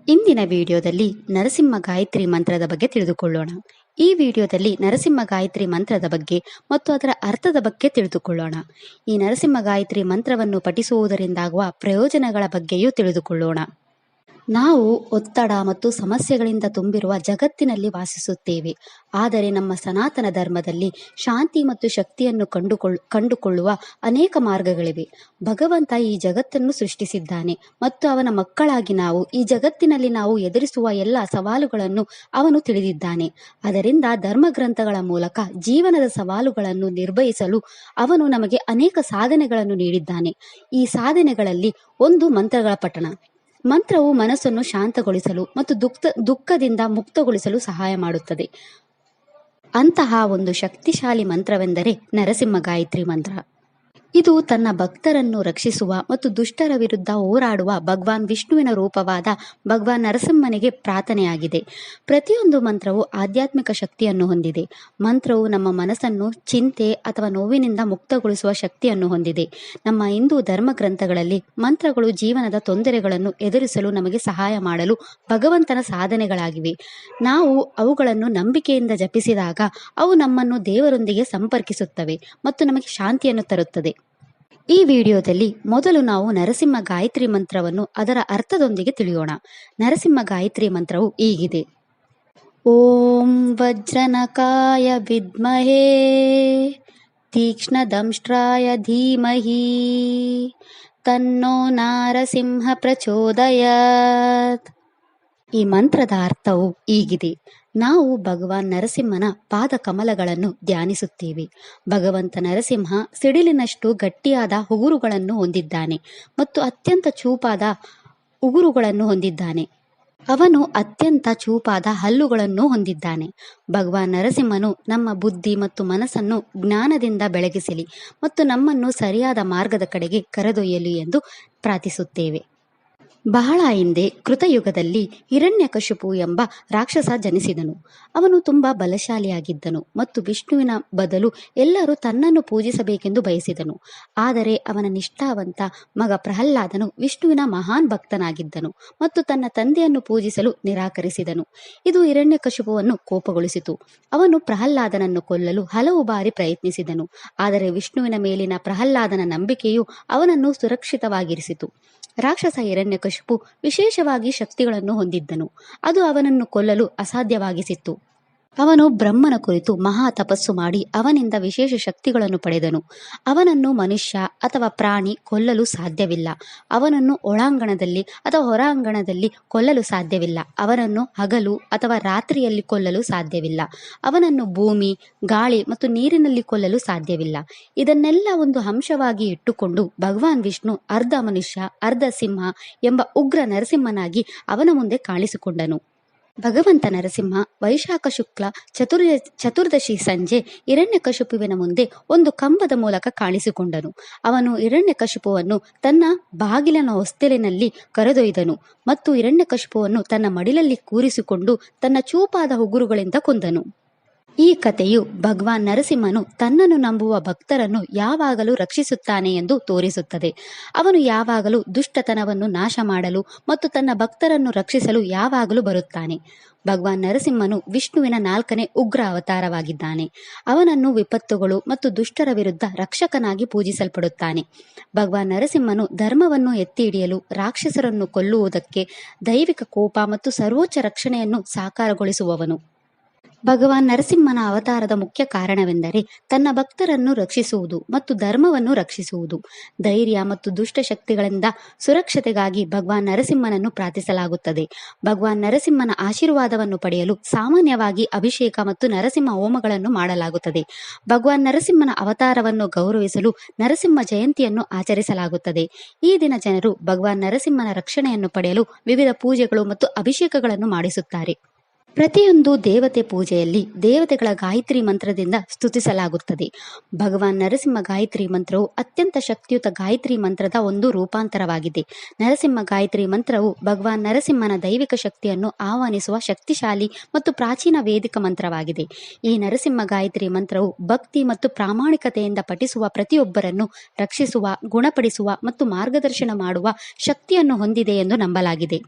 ಇಂದಿನ ವಿಡಿಯೋದಲ್ಲಿ ನರಸಿಂಹ ಗಾಯತ್ರಿ ಮಂತ್ರದ ಬಗ್ಗೆ ತಿಳಿದುಕೊಳ್ಳೋಣ. ಈ ವಿಡಿಯೋದಲ್ಲಿ ನರಸಿಂಹ ಗಾಯತ್ರಿ ಮಂತ್ರದ ಬಗ್ಗೆ ಮತ್ತು ಅದರ ಅರ್ಥದ ಬಗ್ಗೆ ತಿಳಿದುಕೊಳ್ಳೋಣ. ಈ ನರಸಿಂಹ ಗಾಯತ್ರಿ ಮಂತ್ರವನ್ನು ಪಠಿಸುವುದರಿಂದಾಗುವ ಪ್ರಯೋಜನಗಳ ಬಗ್ಗೆಯೂ ತಿಳಿದುಕೊಳ್ಳೋಣ. ನಾವು ಒತ್ತಡ ಮತ್ತು ಸಮಸ್ಯೆಗಳಿಂದ ತುಂಬಿರುವ ಜಗತ್ತಿನಲ್ಲಿ ವಾಸಿಸುತ್ತೇವೆ. ಆದರೆ ನಮ್ಮ ಸನಾತನ ಧರ್ಮದಲ್ಲಿ ಶಾಂತಿ ಮತ್ತು ಶಕ್ತಿಯನ್ನು ಕಂಡುಕೊಳ್ಳುವ ಅನೇಕ ಮಾರ್ಗಗಳಿವೆ. ಭಗವಂತ ಈ ಜಗತ್ತನ್ನು ಸೃಷ್ಟಿಸಿದ್ದಾನೆ ಮತ್ತು ಅವನ ಮಕ್ಕಳಾಗಿ ನಾವು ಈ ಜಗತ್ತಿನಲ್ಲಿ ನಾವು ಎದುರಿಸುವ ಎಲ್ಲ ಸವಾಲುಗಳನ್ನು ಅವನು ತಿಳಿದಿದ್ದಾನೆ. ಅದರಿಂದ ಧರ್ಮಗ್ರಂಥಗಳ ಮೂಲಕ ಜೀವನದ ಸವಾಲುಗಳನ್ನು ನಿರ್ವಹಿಸಲು ಅವನು ನಮಗೆ ಅನೇಕ ಸಾಧನೆಗಳನ್ನು ನೀಡಿದ್ದಾನೆ. ಈ ಸಾಧನೆಗಳಲ್ಲಿ ಒಂದು ಮಂತ್ರಗಳ ಪಠಣ. ಮಂತ್ರವು ಮನಸ್ಸನ್ನು ಶಾಂತಗೊಳಿಸಲು ಮತ್ತು ದುಃಖದಿಂದ ಮುಕ್ತಗೊಳಿಸಲು ಸಹಾಯ ಮಾಡುತ್ತದೆ. ಅಂತಹ ಒಂದು ಶಕ್ತಿಶಾಲಿ ಮಂತ್ರವೆಂದರೆ ನರಸಿಂಹ ಗಾಯತ್ರಿ ಮಂತ್ರ. ಇದು ತನ್ನ ಭಕ್ತರನ್ನು ರಕ್ಷಿಸುವ ಮತ್ತು ದುಷ್ಟರ ವಿರುದ್ಧ ಹೋರಾಡುವ ಭಗವಾನ್ ವಿಷ್ಣುವಿನ ರೂಪವಾದ ಭಗವಾನ್ ನರಸಿಂಹನಿಗೆ ಪ್ರಾರ್ಥನೆಯಾಗಿದೆ. ಪ್ರತಿಯೊಂದು ಮಂತ್ರವು ಆಧ್ಯಾತ್ಮಿಕ ಶಕ್ತಿಯನ್ನು ಹೊಂದಿದೆ. ಮಂತ್ರವು ನಮ್ಮ ಮನಸ್ಸನ್ನು ಚಿಂತೆ ಅಥವಾ ನೋವಿನಿಂದ ಮುಕ್ತಗೊಳಿಸುವ ಶಕ್ತಿಯನ್ನು ಹೊಂದಿದೆ. ನಮ್ಮ ಹಿಂದೂ ಧರ್ಮ ಗ್ರಂಥಗಳಲ್ಲಿ ಮಂತ್ರಗಳು ಜೀವನದ ತೊಂದರೆಗಳನ್ನು ಎದುರಿಸಲು ನಮಗೆ ಸಹಾಯ ಮಾಡಲು ಭಗವಂತನ ಸಾಧನೆಗಳಾಗಿವೆ. ನಾವು ಅವುಗಳನ್ನು ನಂಬಿಕೆಯಿಂದ ಜಪಿಸಿದಾಗ ಅವು ನಮ್ಮನ್ನು ದೇವರೊಂದಿಗೆ ಸಂಪರ್ಕಿಸುತ್ತವೆ ಮತ್ತು ನಮಗೆ ಶಾಂತಿಯನ್ನು ತರುತ್ತದೆ. ಈ ವಿಡಿಯೋದಲ್ಲಿ ಮೊದಲು ನಾವು ನರಸಿಂಹ ಗಾಯತ್ರಿ ಮಂತ್ರವನ್ನು ಅದರ ಅರ್ಥದೊಂದಿಗೆ ತಿಳಿಯೋಣ. ನರಸಿಂಹ ಗಾಯತ್ರಿ ಮಂತ್ರವು ಹೀಗಿದೆ: ಓಂ ವಜ್ರನಕಾಯ ವಿದ್ಮಹೇ ತೀಕ್ಷ್ಣದಂಷ್ಟ್ರಾಯ ಧೀಮಹಿ ತನ್ನೋ ನಾರಸಿಂಹ ಪ್ರಚೋದಯಾತ್. ಈ ಮಂತ್ರದ ಅರ್ಥವು ಹೀಗಿದೆ: ನಾವು ಭಗವಾನ್ ನರಸಿಂಹನ ಪಾದ ಕಮಲಗಳನ್ನು ಧ್ಯಾನಿಸುತ್ತೇವೆ. ಭಗವಂತ ನರಸಿಂಹ ಸಿಡಿಲಿನಷ್ಟು ಗಟ್ಟಿಯಾದ ಉಗುರುಗಳನ್ನು ಹೊಂದಿದ್ದಾನೆ ಮತ್ತು ಅತ್ಯಂತ ಚೂಪಾದ ಉಗುರುಗಳನ್ನು ಹೊಂದಿದ್ದಾನೆ. ಅವನು ಅತ್ಯಂತ ಚೂಪಾದ ಹಲ್ಲುಗಳನ್ನು ಹೊಂದಿದ್ದಾನೆ. ಭಗವಾನ್ ನರಸಿಂಹನು ನಮ್ಮ ಬುದ್ಧಿ ಮತ್ತು ಮನಸ್ಸನ್ನು ಜ್ಞಾನದಿಂದ ಬೆಳಗಿಸಲಿ ಮತ್ತು ನಮ್ಮನ್ನು ಸರಿಯಾದ ಮಾರ್ಗದ ಕಡೆಗೆ ಕರೆದೊಯ್ಯಲಿ ಎಂದು ಪ್ರಾರ್ಥಿಸುತ್ತೇವೆ. ಬಹಳ ಹಿಂದೆ ಕೃತಯುಗದಲ್ಲಿ ಹಿರಣ್ಯಕಶಿಪು ಎಂಬ ರಾಕ್ಷಸ ಜನಿಸಿದನು. ಅವನು ತುಂಬಾ ಬಲಶಾಲಿಯಾಗಿದ್ದನು ಮತ್ತು ವಿಷ್ಣುವಿನ ಬದಲು ಎಲ್ಲರೂ ತನ್ನನ್ನು ಪೂಜಿಸಬೇಕೆಂದು ಬಯಸಿದನು. ಆದರೆ ಅವನ ನಿಷ್ಠಾವಂತ ಮಗ ಪ್ರಹ್ಲಾದನು ವಿಷ್ಣುವಿನ ಮಹಾನ್ ಭಕ್ತನಾಗಿದ್ದನು ಮತ್ತು ತನ್ನ ತಂದೆಯನ್ನು ಪೂಜಿಸಲು ನಿರಾಕರಿಸಿದನು. ಇದು ಹಿರಣ್ಯಕಶಿಪುವನ್ನು ಕೋಪಗೊಳಿಸಿತು. ಅವನು ಪ್ರಹ್ಲಾದನನ್ನು ಕೊಲ್ಲಲು ಹಲವು ಬಾರಿ ಪ್ರಯತ್ನಿಸಿದನು. ಆದರೆ ವಿಷ್ಣುವಿನ ಮೇಲಿನ ಪ್ರಹ್ಲಾದನ ನಂಬಿಕೆಯು ಅವನನ್ನು ಸುರಕ್ಷಿತವಾಗಿರಿಸಿತು. ರಾಕ್ಷಸ ಹಿರಣ್ಯಕಶಿಪು ವಿಶೇಷವಾಗಿ ಶಕ್ತಿಗಳನ್ನು ಹೊಂದಿದ್ದನು. ಅದು ಅವನನ್ನು ಕೊಲ್ಲಲು ಅಸಾಧ್ಯವಾಗಿಸಿತ್ತು. ಅವನು ಬ್ರಹ್ಮನ ಕುರಿತು ಮಹಾ ತಪಸ್ಸು ಮಾಡಿ ಅವನಿಂದ ವಿಶೇಷ ಶಕ್ತಿಗಳನ್ನು ಪಡೆದನು. ಅವನನ್ನು ಮನುಷ್ಯ ಅಥವಾ ಪ್ರಾಣಿ ಕೊಲ್ಲಲು ಸಾಧ್ಯವಿಲ್ಲ. ಅವನನ್ನು ಒಳಾಂಗಣದಲ್ಲಿ ಅಥವಾ ಹೊರಾಂಗಣದಲ್ಲಿ ಕೊಲ್ಲಲು ಸಾಧ್ಯವಿಲ್ಲ. ಅವನನ್ನು ಹಗಲು ಅಥವಾ ರಾತ್ರಿಯಲ್ಲಿ ಕೊಲ್ಲಲು ಸಾಧ್ಯವಿಲ್ಲ. ಅವನನ್ನು ಭೂಮಿ, ಗಾಳಿ ಮತ್ತು ನೀರಿನಲ್ಲಿ ಕೊಲ್ಲಲು ಸಾಧ್ಯವಿಲ್ಲ. ಇದನ್ನೆಲ್ಲ ಒಂದು ಅಂಶವಾಗಿ ಇಟ್ಟುಕೊಂಡು ಭಗವಾನ್ ವಿಷ್ಣು ಅರ್ಧ ಮನುಷ್ಯ ಅರ್ಧ ಸಿಂಹ ಎಂಬ ಉಗ್ರ ನರಸಿಂಹನಾಗಿ ಅವನ ಮುಂದೆ ಕಾಣಿಸಿಕೊಂಡನು. ಭಗವಂತ ನರಸಿಂಹ ವೈಶಾಖ ಶುಕ್ಲ ಚತುರ್ದಶಿ ಸಂಜೆ ಹಿರಣ್ಯಕಶಿಪುವಿನ ಮುಂದೆ ಒಂದು ಕಂಬದ ಮೂಲಕ ಕಾಣಿಸಿಕೊಂಡನು. ಅವನು ಹಿರಣ್ಯಕಶಿಪುವನ್ನು ತನ್ನ ಬಾಗಿಲಿನ ಹೊಸ್ತಿಲಿನಲ್ಲಿ ಕರೆದೊಯ್ದನು ಮತ್ತು ಹಿರಣ್ಯಕಶಿಪುವನ್ನು ತನ್ನ ಮಡಿಲಲ್ಲಿ ಕೂರಿಸಿಕೊಂಡು ತನ್ನ ಚೂಪಾದ ಉಗುರುಗಳಿಂದ ಕೊಂದನು. ಈ ಕಥೆಯು ಭಗವಾನ್ ನರಸಿಂಹನು ತನ್ನನ್ನು ನಂಬುವ ಭಕ್ತರನ್ನು ಯಾವಾಗಲೂ ರಕ್ಷಿಸುತ್ತಾನೆ ಎಂದು ತೋರಿಸುತ್ತದೆ. ಅವನು ಯಾವಾಗಲೂ ದುಷ್ಟತನವನ್ನು ನಾಶ ಮಾಡಲು ಮತ್ತು ತನ್ನ ಭಕ್ತರನ್ನು ರಕ್ಷಿಸಲು ಯಾವಾಗಲೂ ಬರುತ್ತಾನೆ. ಭಗವಾನ್ ನರಸಿಂಹನು ವಿಷ್ಣುವಿನ 4ನೇ ಉಗ್ರ ಅವತಾರವಾಗಿದ್ದಾನೆ. ಅವನನ್ನು ವಿಪತ್ತುಗಳು ಮತ್ತು ದುಷ್ಟರ ವಿರುದ್ಧ ರಕ್ಷಕನಾಗಿ ಪೂಜಿಸಲ್ಪಡುತ್ತಾನೆ. ಭಗವಾನ್ ನರಸಿಂಹನು ಧರ್ಮವನ್ನು ಎತ್ತಿ ಹಿಡಿಯಲು, ರಾಕ್ಷಸರನ್ನು ಕೊಲ್ಲುವುದಕ್ಕೆ, ದೈವಿಕ ಕೋಪ ಮತ್ತು ಸರ್ವೋಚ್ಚ ರಕ್ಷಣೆಯನ್ನು ಸಾಕಾರಗೊಳಿಸುವವನು. ಭಗವಾನ್ ನರಸಿಂಹನ ಅವತಾರದ ಮುಖ್ಯ ಕಾರಣವೆಂದರೆ ತನ್ನ ಭಕ್ತರನ್ನು ರಕ್ಷಿಸುವುದು ಮತ್ತು ಧರ್ಮವನ್ನು ರಕ್ಷಿಸುವುದು. ಧೈರ್ಯ ಮತ್ತು ದುಷ್ಟ ಶಕ್ತಿಗಳಿಂದ ಸುರಕ್ಷತೆಗಾಗಿ ಭಗವಾನ್ ನರಸಿಂಹನನ್ನು ಪ್ರಾರ್ಥಿಸಲಾಗುತ್ತದೆ. ಭಗವಾನ್ ನರಸಿಂಹನ ಆಶೀರ್ವಾದವನ್ನು ಪಡೆಯಲು ಸಾಮಾನ್ಯವಾಗಿ ಅಭಿಷೇಕ ಮತ್ತು ನರಸಿಂಹ ಹೋಮಗಳನ್ನು ಮಾಡಲಾಗುತ್ತದೆ. ಭಗವಾನ್ ನರಸಿಂಹನ ಅವತಾರವನ್ನು ಗೌರವಿಸಲು ನರಸಿಂಹ ಜಯಂತಿಯನ್ನು ಆಚರಿಸಲಾಗುತ್ತದೆ. ಈ ದಿನ ಜನರು ಭಗವಾನ್ ನರಸಿಂಹನ ರಕ್ಷಣೆಯನ್ನು ಪಡೆಯಲು ವಿವಿಧ ಪೂಜೆಗಳು ಮತ್ತು ಅಭಿಷೇಕಗಳನ್ನು ಮಾಡಿಸುತ್ತಾರೆ. ಪ್ರತಿಯೊಂದು ದೇವತೆ ಪೂಜೆಯಲ್ಲಿ ದೇವತೆಗಳ ಗಾಯತ್ರಿ ಮಂತ್ರದಿಂದ ಸ್ತುತಿಸಲಾಗುತ್ತದೆ. ಭಗವಾನ್ ನರಸಿಂಹ ಗಾಯತ್ರಿ ಮಂತ್ರವು ಅತ್ಯಂತ ಶಕ್ತಿಯುತ ಗಾಯತ್ರಿ ಮಂತ್ರದ ಒಂದು ರೂಪಾಂತರವಾಗಿದೆ. ನರಸಿಂಹ ಗಾಯತ್ರಿ ಮಂತ್ರವು ಭಗವಾನ್ ನರಸಿಂಹನ ದೈವಿಕ ಶಕ್ತಿಯನ್ನು ಆಹ್ವಾನಿಸುವ ಶಕ್ತಿಶಾಲಿ ಮತ್ತು ಪ್ರಾಚೀನ ವೇದಿಕ ಮಂತ್ರವಾಗಿದೆ. ಈ ನರಸಿಂಹ ಗಾಯತ್ರಿ ಮಂತ್ರವು ಭಕ್ತಿ ಮತ್ತು ಪ್ರಾಮಾಣಿಕತೆಯಿಂದ ಪಠಿಸುವ ಪ್ರತಿಯೊಬ್ಬರನ್ನು ರಕ್ಷಿಸುವ, ಗುಣಪಡಿಸುವ ಮತ್ತು ಮಾರ್ಗದರ್ಶನ ಮಾಡುವ ಶಕ್ತಿಯನ್ನು ಹೊಂದಿದೆ ಎಂದು ನಂಬಲಾಗಿದೆ.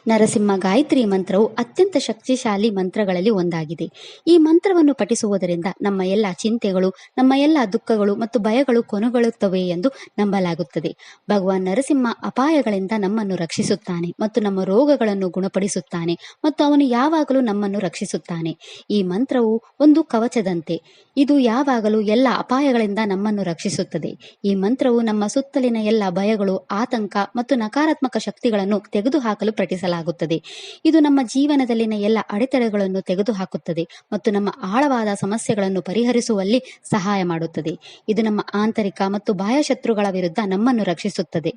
ನರಸಿಂಹ ಗಾಯತ್ರಿ ಮಂತ್ರವು ಅತ್ಯಂತ ಶಕ್ತಿಶಾಲಿ ಮಂತ್ರಗಳಲ್ಲಿ ಒಂದಾಗಿದೆ. ಈ ಮಂತ್ರವನ್ನು ಪಠಿಸುವುದರಿಂದ ನಮ್ಮ ಎಲ್ಲ ಚಿಂತೆಗಳು, ನಮ್ಮ ಎಲ್ಲ ದುಃಖಗಳು ಮತ್ತು ಭಯಗಳು ಕೊನೆಗೊಳ್ಳುತ್ತವೆ ಎಂದು ನಂಬಲಾಗುತ್ತದೆ. ಭಗವಾನ್ ನರಸಿಂಹ ಅಪಾಯಗಳಿಂದ ನಮ್ಮನ್ನು ರಕ್ಷಿಸುತ್ತಾನೆ ಮತ್ತು ನಮ್ಮ ರೋಗಗಳನ್ನು ಗುಣಪಡಿಸುತ್ತಾನೆ ಮತ್ತು ಅವನು ಯಾವಾಗಲೂ ನಮ್ಮನ್ನು ರಕ್ಷಿಸುತ್ತಾನೆ. ಈ ಮಂತ್ರವು ಒಂದು ಕವಚದಂತೆ. ಇದು ಯಾವಾಗಲೂ ಎಲ್ಲ ಅಪಾಯಗಳಿಂದ ನಮ್ಮನ್ನು ರಕ್ಷಿಸುತ್ತದೆ. ಈ ಮಂತ್ರವು ನಮ್ಮ ಸುತ್ತಲಿನ ಎಲ್ಲ ಭಯಗಳು, ಆತಂಕ ಮತ್ತು ನಕಾರಾತ್ಮಕ ಶಕ್ತಿಗಳನ್ನು ತೆಗೆದುಹಾಕಲು ಪಠಿಸಲಾಗುತ್ತದೆ. ಇದು ನಮ್ಮ ಜೀವನದಲ್ಲಿನ ಎಲ್ಲ ಅಡೆತಡೆಗಳನ್ನು ತೆಗೆದುಹಾಕುತ್ತದೆ ಮತ್ತು ನಮ್ಮ ಆಳವಾದ ಸಮಸ್ಯೆಗಳನ್ನು ಪರಿಹರಿಸುವಲ್ಲಿ ಸಹಾಯ ಮಾಡುತ್ತದೆ. ಇದು ನಮ್ಮ ಆಂತರಿಕ ಮತ್ತು ಬಾಹ್ಯ ಶತ್ರುಗಳ ವಿರುದ್ಧ ನಮ್ಮನ್ನು ರಕ್ಷಿಸುತ್ತದೆ.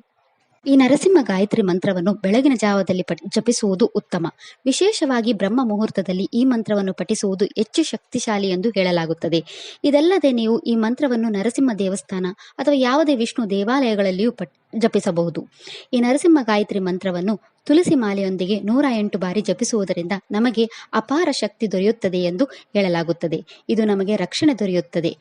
ಈ ನರಸಿಂಹ ಗಾಯತ್ರಿ ಮಂತ್ರವನ್ನು ಬೆಳಗಿನ ಜಾವದಲ್ಲಿ ಜಪಿಸುವುದು ಉತ್ತಮ. ವಿಶೇಷವಾಗಿ ಬ್ರಹ್ಮ ಮುಹೂರ್ತದಲ್ಲಿ ಈ ಮಂತ್ರವನ್ನು ಪಠಿಸುವುದು ಹೆಚ್ಚು ಶಕ್ತಿಶಾಲಿ ಎಂದು ಹೇಳಲಾಗುತ್ತದೆ. ಇದಲ್ಲದೆ ನೀವು ಈ ಮಂತ್ರವನ್ನು ನರಸಿಂಹ ದೇವಸ್ಥಾನ ಅಥವಾ ಯಾವುದೇ ವಿಷ್ಣು ದೇವಾಲಯಗಳಲ್ಲಿಯೂ ಜಪಿಸಬಹುದು. ಈ ನರಸಿಂಹ ಗಾಯತ್ರಿ ಮಂತ್ರವನ್ನು ತುಳಸಿ ಮಾಲೆಯೊಂದಿಗೆ 108 ಬಾರಿ ಜಪಿಸುವುದರಿಂದ ನಮಗೆ ಅಪಾರ ಶಕ್ತಿ ದೊರೆಯುತ್ತದೆ ಎಂದು ಹೇಳಲಾಗುತ್ತದೆ. ಇದು ನಮಗೆ ರಕ್ಷಣೆ ದೊರೆಯುತ್ತದೆ.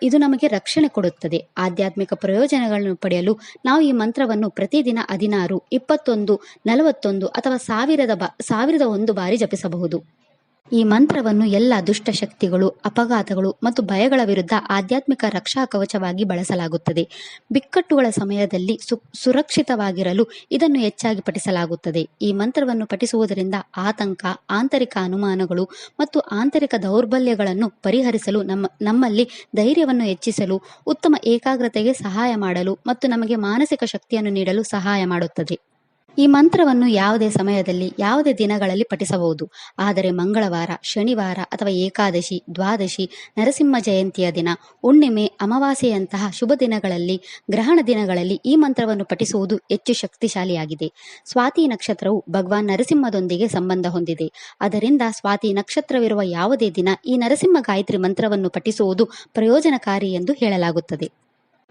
ಇದು ನಮಗೆ ರಕ್ಷಣೆ ಕೊಡುತ್ತದೆ. ಆಧ್ಯಾತ್ಮಿಕ ಪ್ರಯೋಜನಗಳನ್ನು ಪಡೆಯಲು ನಾವು ಈ ಮಂತ್ರವನ್ನು ಪ್ರತಿದಿನ 16, 21, 41 ಅಥವಾ 1001 ಬಾರಿ ಜಪಿಸಬಹುದು. ಈ ಮಂತ್ರವನ್ನು ಎಲ್ಲ ದುಷ್ಟ ಶಕ್ತಿಗಳು, ಅಪಘಾತಗಳು ಮತ್ತು ಭಯಗಳ ವಿರುದ್ಧ ಆಧ್ಯಾತ್ಮಿಕ ರಕ್ಷಾ ಕವಚವಾಗಿ ಬಳಸಲಾಗುತ್ತದೆ. ಬಿಕ್ಕಟ್ಟುಗಳ ಸಮಯದಲ್ಲಿ ಸುರಕ್ಷಿತವಾಗಿರಲು ಇದನ್ನು ಹೆಚ್ಚಾಗಿ ಪಠಿಸಲಾಗುತ್ತದೆ. ಈ ಮಂತ್ರವನ್ನು ಪಠಿಸುವುದರಿಂದ ಆತಂಕ, ಆಂತರಿಕ ಅನುಮಾನಗಳು ಮತ್ತು ಆಂತರಿಕ ದೌರ್ಬಲ್ಯಗಳನ್ನು ಪರಿಹರಿಸಲು, ನಮ್ಮಲ್ಲಿ ಧೈರ್ಯವನ್ನು ಹೆಚ್ಚಿಸಲು, ಉತ್ತಮ ಏಕಾಗ್ರತೆಗೆ ಸಹಾಯ ಮಾಡಲು ಮತ್ತು ನಮಗೆ ಮಾನಸಿಕ ಶಕ್ತಿಯನ್ನು ನೀಡಲು ಸಹಾಯ ಮಾಡುತ್ತದೆ. ಈ ಮಂತ್ರವನ್ನು ಯಾವುದೇ ಸಮಯದಲ್ಲಿ, ಯಾವುದೇ ದಿನಗಳಲ್ಲಿ ಪಠಿಸಬಹುದು. ಆದರೆ ಮಂಗಳವಾರ, ಶನಿವಾರ ಅಥವಾ ಏಕಾದಶಿ, ದ್ವಾದಶಿ, ನರಸಿಂಹ ಜಯಂತಿಯ ದಿನ, ಹುಣ್ಣಿಮೆ, ಅಮಾವಾಸ್ಯೆಯಂತಹ ಶುಭ ದಿನಗಳಲ್ಲಿ, ಗ್ರಹಣ ದಿನಗಳಲ್ಲಿ ಈ ಮಂತ್ರವನ್ನು ಪಠಿಸುವುದು ಹೆಚ್ಚು ಶಕ್ತಿಶಾಲಿಯಾಗಿದೆ. ಸ್ವಾತಿ ನಕ್ಷತ್ರವು ಭಗವಾನ್ ನರಸಿಂಹದೊಂದಿಗೆ ಸಂಬಂಧ ಹೊಂದಿದೆ. ಆದ್ದರಿಂದ ಸ್ವಾತಿ ನಕ್ಷತ್ರವಿರುವ ಯಾವುದೇ ದಿನ ಈ ನರಸಿಂಹ ಗಾಯತ್ರಿ ಮಂತ್ರವನ್ನು ಪಠಿಸುವುದು ಪ್ರಯೋಜನಕಾರಿ ಎಂದು ಹೇಳಲಾಗುತ್ತದೆ.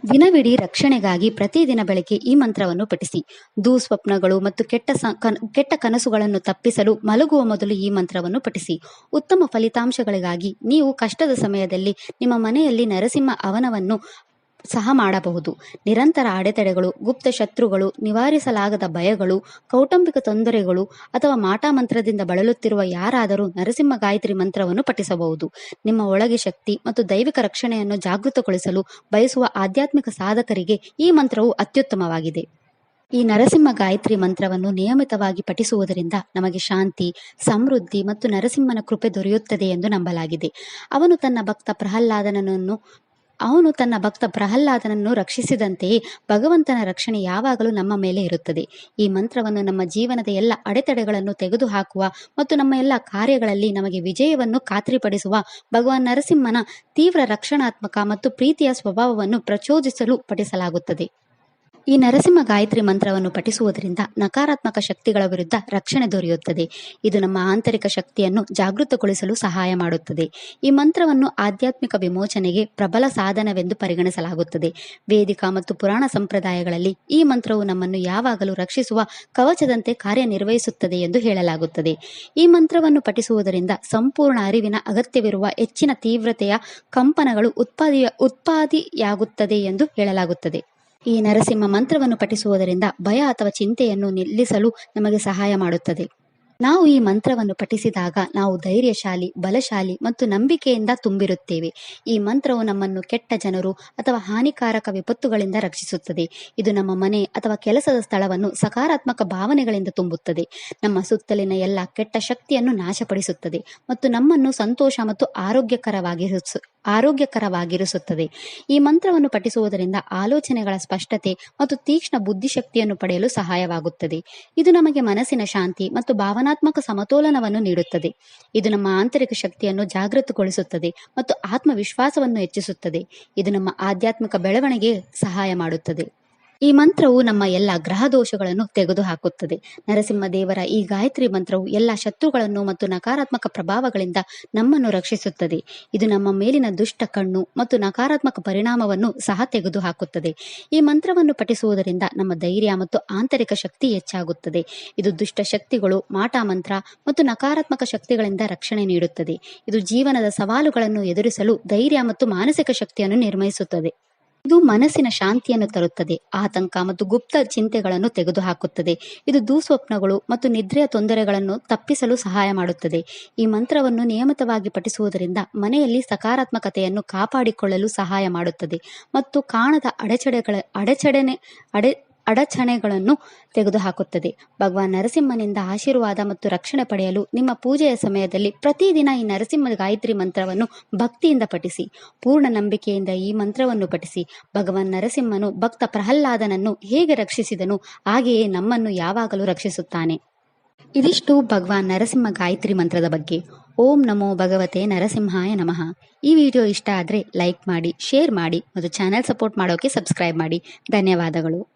ದಿನವಿಡೀ ರಕ್ಷಣೆಗಾಗಿ ಪ್ರತಿದಿನ ಬೆಳಗ್ಗೆ ಈ ಮಂತ್ರವನ್ನು ಪಠಿಸಿ. ದುಸ್ವಪ್ನಗಳು ಮತ್ತು ಕೆಟ್ಟ ಕನಸುಗಳನ್ನು ತಪ್ಪಿಸಲು ಮಲಗುವ ಮೊದಲು ಈ ಮಂತ್ರವನ್ನು ಪಠಿಸಿ. ಉತ್ತಮ ಫಲಿತಾಂಶಗಳಿಗಾಗಿ ನೀವು ಕಷ್ಟದ ಸಮಯದಲ್ಲಿ ನಿಮ್ಮ ಮನೆಯಲ್ಲಿ ನರಸಿಂಹ ಹವನವನ್ನು ಸಹ ಮಾಡಬಹುದು. ನಿರಂತರ ಅಡೆತಡೆಗಳು, ಗುಪ್ತ ಶತ್ರುಗಳು, ನಿವಾರಿಸಲಾಗದ ಭಯಗಳು, ಕೌಟುಂಬಿಕ ತೊಂದರೆಗಳು ಅಥವಾ ಮಾಟಮಂತ್ರದಿಂದ ಬಳಲುತ್ತಿರುವ ಯಾರಾದರೂ ನರಸಿಂಹ ಗಾಯತ್ರಿ ಮಂತ್ರವನ್ನು ಪಠಿಸಬಹುದು. ನಿಮ್ಮ ಒಳಗೆ ಶಕ್ತಿ ಮತ್ತು ದೈವಿಕ ರಕ್ಷಣೆಯನ್ನು ಜಾಗೃತಗೊಳಿಸಲು ಬಯಸುವ ಆಧ್ಯಾತ್ಮಿಕ ಸಾಧಕರಿಗೆ ಈ ಮಂತ್ರವು ಅತ್ಯುತ್ತಮವಾಗಿದೆ. ಈ ನರಸಿಂಹ ಗಾಯತ್ರಿ ಮಂತ್ರವನ್ನು ನಿಯಮಿತವಾಗಿ ಪಠಿಸುವುದರಿಂದ ನಮಗೆ ಶಾಂತಿ, ಸಮೃದ್ಧಿ ಮತ್ತು ನರಸಿಂಹನ ಕೃಪೆ ದೊರೆಯುತ್ತದೆ ಎಂದು ನಂಬಲಾಗಿದೆ. ಅವನು ತನ್ನ ಭಕ್ತ ಪ್ರಹ್ಲಾದನನ್ನು ರಕ್ಷಿಸಿದಂತೆಯೇ ಭಗವಂತನ ರಕ್ಷಣೆ ಯಾವಾಗಲೂ ನಮ್ಮ ಮೇಲೆ ಇರುತ್ತದೆ. ಈ ಮಂತ್ರವನ್ನು ನಮ್ಮ ಜೀವನದ ಎಲ್ಲ ಅಡೆತಡೆಗಳನ್ನು ತೆಗೆದುಹಾಕುವ ಮತ್ತು ನಮ್ಮ ಎಲ್ಲ ಕಾರ್ಯಗಳಲ್ಲಿ ನಮಗೆ ವಿಜಯವನ್ನು ಖಾತ್ರಿಪಡಿಸುವ ಭಗವಾನ್ ನರಸಿಂಹನ ತೀವ್ರ ರಕ್ಷಣಾತ್ಮಕ ಮತ್ತು ಪ್ರೀತಿಯ ಸ್ವಭಾವವನ್ನು ಪ್ರಚೋದಿಸಲು ಪಠಿಸಲಾಗುತ್ತದೆ. ಈ ನರಸಿಂಹ ಗಾಯತ್ರಿ ಮಂತ್ರವನ್ನು ಪಠಿಸುವುದರಿಂದ ನಕಾರಾತ್ಮಕ ಶಕ್ತಿಗಳ ವಿರುದ್ಧ ರಕ್ಷಣೆ ದೊರೆಯುತ್ತದೆ. ಇದು ನಮ್ಮ ಆಂತರಿಕ ಶಕ್ತಿಯನ್ನು ಜಾಗೃತಗೊಳಿಸಲು ಸಹಾಯ ಮಾಡುತ್ತದೆ. ಈ ಮಂತ್ರವನ್ನು ಆಧ್ಯಾತ್ಮಿಕ ವಿಮೋಚನೆಗೆ ಪ್ರಬಲ ಸಾಧನವೆಂದು ಪರಿಗಣಿಸಲಾಗುತ್ತದೆ. ವೇದಿಕ ಮತ್ತು ಪುರಾಣ ಸಂಪ್ರದಾಯಗಳಲ್ಲಿ ಈ ಮಂತ್ರವು ನಮ್ಮನ್ನು ಯಾವಾಗಲೂ ರಕ್ಷಿಸುವ ಕವಚದಂತೆ ಕಾರ್ಯನಿರ್ವಹಿಸುತ್ತದೆ ಎಂದು ಹೇಳಲಾಗುತ್ತದೆ. ಈ ಮಂತ್ರವನ್ನು ಪಠಿಸುವುದರಿಂದ ಸಂಪೂರ್ಣ ಅರಿವಿನ ಅಗತ್ಯವಿರುವ ಹೆಚ್ಚಿನ ತೀವ್ರತೆಯ ಕಂಪನಗಳು ಉತ್ಪಾದಿಯಾಗುತ್ತದೆ ಎಂದು ಹೇಳಲಾಗುತ್ತದೆ. ಈ ನರಸಿಂಹ ಮಂತ್ರವನ್ನು ಪಠಿಸುವುದರಿಂದ ಭಯ ಅಥವಾ ಚಿಂತೆಯನ್ನು ನಿಲ್ಲಿಸಲು ನಮಗೆ ಸಹಾಯ ಮಾಡುತ್ತದೆ. ನಾವು ಈ ಮಂತ್ರವನ್ನು ಪಠಿಸಿದಾಗ ನಾವು ಧೈರ್ಯಶಾಲಿ, ಬಲಶಾಲಿ ಮತ್ತು ನಂಬಿಕೆಯಿಂದ ತುಂಬಿರುತ್ತೇವೆ. ಈ ಮಂತ್ರವು ನಮ್ಮನ್ನು ಕೆಟ್ಟ ಜನರು ಅಥವಾ ಹಾನಿಕಾರಕ ವಿಪತ್ತುಗಳಿಂದ ರಕ್ಷಿಸುತ್ತದೆ. ಇದು ನಮ್ಮ ಮನೆ ಅಥವಾ ಕೆಲಸದ ಸ್ಥಳವನ್ನು ಸಕಾರಾತ್ಮಕ ಭಾವನೆಗಳಿಂದ ತುಂಬುತ್ತದೆ, ನಮ್ಮ ಸುತ್ತಲಿನ ಎಲ್ಲ ಕೆಟ್ಟ ಶಕ್ತಿಯನ್ನು ನಾಶಪಡಿಸುತ್ತದೆ ಮತ್ತು ನಮ್ಮನ್ನು ಸಂತೋಷ ಮತ್ತು ಆರೋಗ್ಯಕರವಾಗಿರಿಸುತ್ತದೆ. ಈ ಮಂತ್ರವನ್ನು ಪಠಿಸುವುದರಿಂದ ಆಲೋಚನೆಗಳ ಸ್ಪಷ್ಟತೆ ಮತ್ತು ತೀಕ್ಷ್ಣ ಬುದ್ಧಿಶಕ್ತಿಯನ್ನು ಪಡೆಯಲು ಸಹಾಯವಾಗುತ್ತದೆ. ಇದು ನಮಗೆ ಮನಸ್ಸಿನ ಶಾಂತಿ ಮತ್ತು ಭಾವನಾತ್ಮಕ ಸಮತೋಲನವನ್ನು ನೀಡುತ್ತದೆ. ಇದು ನಮ್ಮ ಆಂತರಿಕ ಶಕ್ತಿಯನ್ನು ಜಾಗೃತಗೊಳಿಸುತ್ತದೆ ಮತ್ತು ಆತ್ಮವಿಶ್ವಾಸವನ್ನು ಹೆಚ್ಚಿಸುತ್ತದೆ. ಇದು ನಮ್ಮ ಆಧ್ಯಾತ್ಮಿಕ ಬೆಳವಣಿಗೆಗೆ ಸಹಾಯ ಮಾಡುತ್ತದೆ. ಈ ಮಂತ್ರವು ನಮ್ಮ ಎಲ್ಲ ಗ್ರಹ ದೋಷಗಳನ್ನು ತೆಗೆದುಹಾಕುತ್ತದೆ. ನರಸಿಂಹದೇವರ ಈ ಗಾಯತ್ರಿ ಮಂತ್ರವು ಎಲ್ಲ ಶತ್ರುಗಳನ್ನು ಮತ್ತು ನಕಾರಾತ್ಮಕ ಪ್ರಭಾವಗಳಿಂದ ನಮ್ಮನ್ನು ರಕ್ಷಿಸುತ್ತದೆ. ಇದು ನಮ್ಮ ಮೇಲಿನ ದುಷ್ಟ ಕಣ್ಣು ಮತ್ತು ನಕಾರಾತ್ಮಕ ಪರಿಣಾಮವನ್ನು ಸಹ ತೆಗೆದುಹಾಕುತ್ತದೆ. ಈ ಮಂತ್ರವನ್ನು ಪಠಿಸುವುದರಿಂದ ನಮ್ಮ ಧೈರ್ಯ ಮತ್ತು ಆಂತರಿಕ ಶಕ್ತಿ ಹೆಚ್ಚಾಗುತ್ತದೆ. ಇದು ದುಷ್ಟ ಶಕ್ತಿಗಳು, ಮಾಟಮಂತ್ರ ಮತ್ತು ನಕಾರಾತ್ಮಕ ಶಕ್ತಿಗಳಿಂದ ರಕ್ಷಣೆ ನೀಡುತ್ತದೆ. ಇದು ಜೀವನದ ಸವಾಲುಗಳನ್ನು ಎದುರಿಸಲು ಧೈರ್ಯ ಮತ್ತು ಮಾನಸಿಕ ಶಕ್ತಿಯನ್ನು ನಿರ್ಮಿಸುತ್ತದೆ. ಇದು ಮನಸ್ಸಿನ ಶಾಂತಿಯನ್ನು ತರುತ್ತದೆ, ಆತಂಕ ಮತ್ತು ಗುಪ್ತ ಚಿಂತೆಗಳನ್ನು ತೆಗೆದುಹಾಕುತ್ತದೆ. ಇದು ದುಸ್ವಪ್ನಗಳು ಮತ್ತು ನಿದ್ರೆಯ ತೊಂದರೆಗಳನ್ನು ತಪ್ಪಿಸಲು ಸಹಾಯ ಮಾಡುತ್ತದೆ. ಈ ಮಂತ್ರವನ್ನು ನಿಯಮಿತವಾಗಿ ಪಠಿಸುವುದರಿಂದ ಮನೆಯಲ್ಲಿ ಸಕಾರಾತ್ಮಕತೆಯನ್ನು ಕಾಪಾಡಿಕೊಳ್ಳಲು ಸಹಾಯ ಮಾಡುತ್ತದೆ ಮತ್ತು ಕಾಣದ ಅಡಚಣೆಗಳನ್ನು ತೆಗೆದುಹಾಕುತ್ತದೆ. ಭಗವಾನ್ ನರಸಿಂಹನಿಂದ ಆಶೀರ್ವಾದ ಮತ್ತು ರಕ್ಷಣೆ ಪಡೆಯಲು ನಿಮ್ಮ ಪೂಜೆಯ ಸಮಯದಲ್ಲಿ ಪ್ರತಿದಿನ ಈ ನರಸಿಂಹ ಗಾಯತ್ರಿ ಮಂತ್ರವನ್ನು ಭಕ್ತಿಯಿಂದ ಪಠಿಸಿ. ಪೂರ್ಣ ನಂಬಿಕೆಯಿಂದ ಈ ಮಂತ್ರವನ್ನು ಪಠಿಸಿ. ಭಗವಾನ್ ನರಸಿಂಹನು ಭಕ್ತ ಪ್ರಹ್ಲಾದನನ್ನು ಹೇಗೆ ರಕ್ಷಿಸಿದನು ಹಾಗೆಯೇ ನಮ್ಮನ್ನು ಯಾವಾಗಲೂ ರಕ್ಷಿಸುತ್ತಾನೆ. ಇದಿಷ್ಟು ಭಗವಾನ್ ನರಸಿಂಹ ಗಾಯತ್ರಿ ಮಂತ್ರದ ಬಗ್ಗೆ. ಓಂ ನಮೋ ಭಗವತೆ ನರಸಿಂಹಾಯ ನಮಃ. ಈ ವಿಡಿಯೋ ಇಷ್ಟ ಆದರೆ ಲೈಕ್ ಮಾಡಿ, ಶೇರ್ ಮಾಡಿ ಮತ್ತು ಚಾನೆಲ್ ಸಪೋರ್ಟ್ ಮಾಡೋಕೆ ಸಬ್ಸ್ಕ್ರೈಬ್ ಮಾಡಿ. ಧನ್ಯವಾದಗಳು.